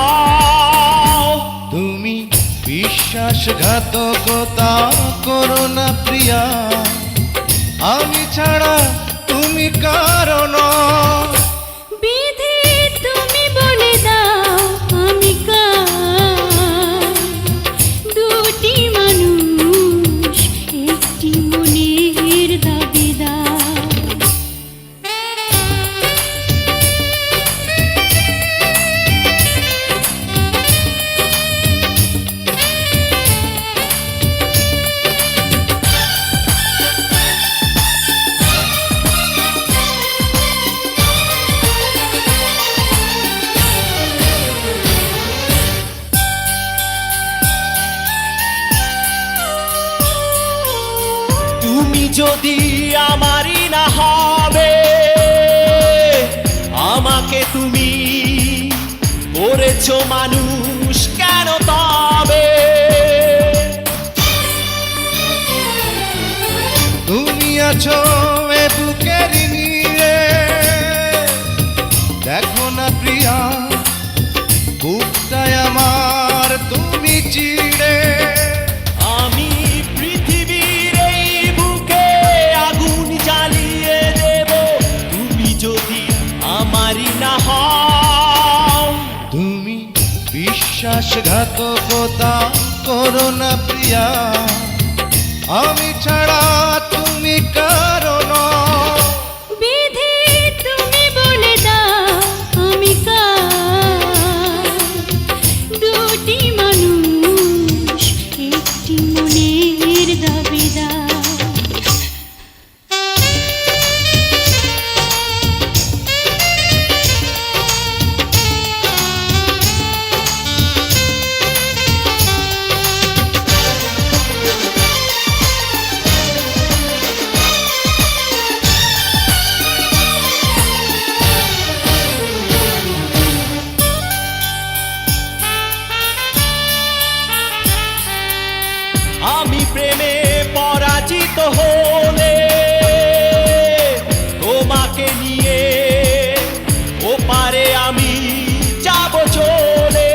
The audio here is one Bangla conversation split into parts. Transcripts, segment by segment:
হও। তুমি বিশ্বাসঘাতকতা করো না প্রিয়া, আমি ছাড়া তুমি কারো নও। বিধি তুমি বলে দাও আমি কার, দুটি মানুষ একটি মনের দাবিদার। তুমি যদি আমারই না হবে, আমাকে তুমি করেছো মানুষ কেন তবে? তুমি আছো এ বুকের নীড়ে, দেখো না প্রিয়া বুকটায় আমার তুমি চিড়ে। আমি পৃথিবীর এই বুকে আগুন জ্বালিয়ে দেব, তুমি যদি আমারই না হও। তুমি বিশ্বাসঘাতকতা করো না প্রিয়া, আমি ছাড়া তুমি কারো নও। বিধি তুমি বলে দাও আমি কার, দুটি মানুষ একটি মনের দাবিদার। আমি প্রেমে পরাজিত হলে তোমাকে নিয়ে ওপারে আমি যাব চলে।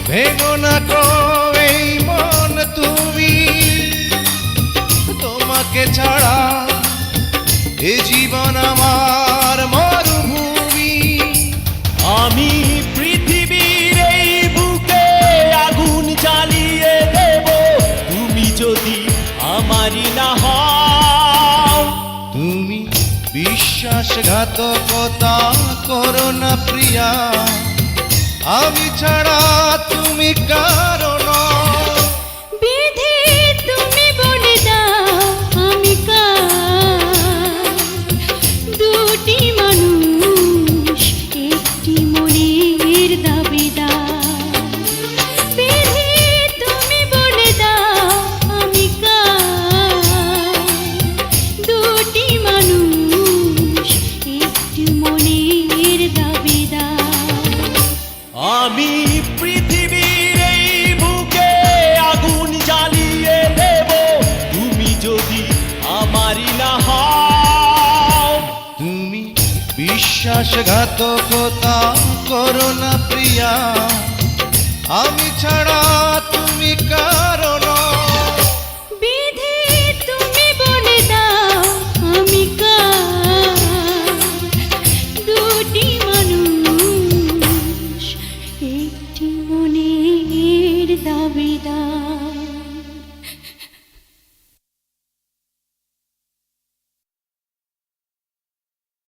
ভেঙো না গো এই মন তুমি, তোমাকে ছাড়া এ জীবন আমার মরুভূমি। আমি পৃথিবীর এই বুকে আগুন জ্বালিয়ে দেব, তুমি যদি আমারই না হও। তুমি বিশ্বাসঘাতকতা করো না প্রিয়া, আমি ছাড়া তুমি কারো নও। বিধি তুমি বলে দাও আমি কার, দুটি মানুষ একটি মনের দাবিদার। বিধি তুমি বলে দাও আমি কার, দুটি মানুষ একটি মনের দাবিদার। আমি পৃথিবীর এই বুকে আগুন জ্বালিয়ে দেব, তুমি যদি আমারই না হও। তুমি বিশ্বাসঘাতকতা করো না প্রিয়া, আমি ছাড়া তুমি কারো নও।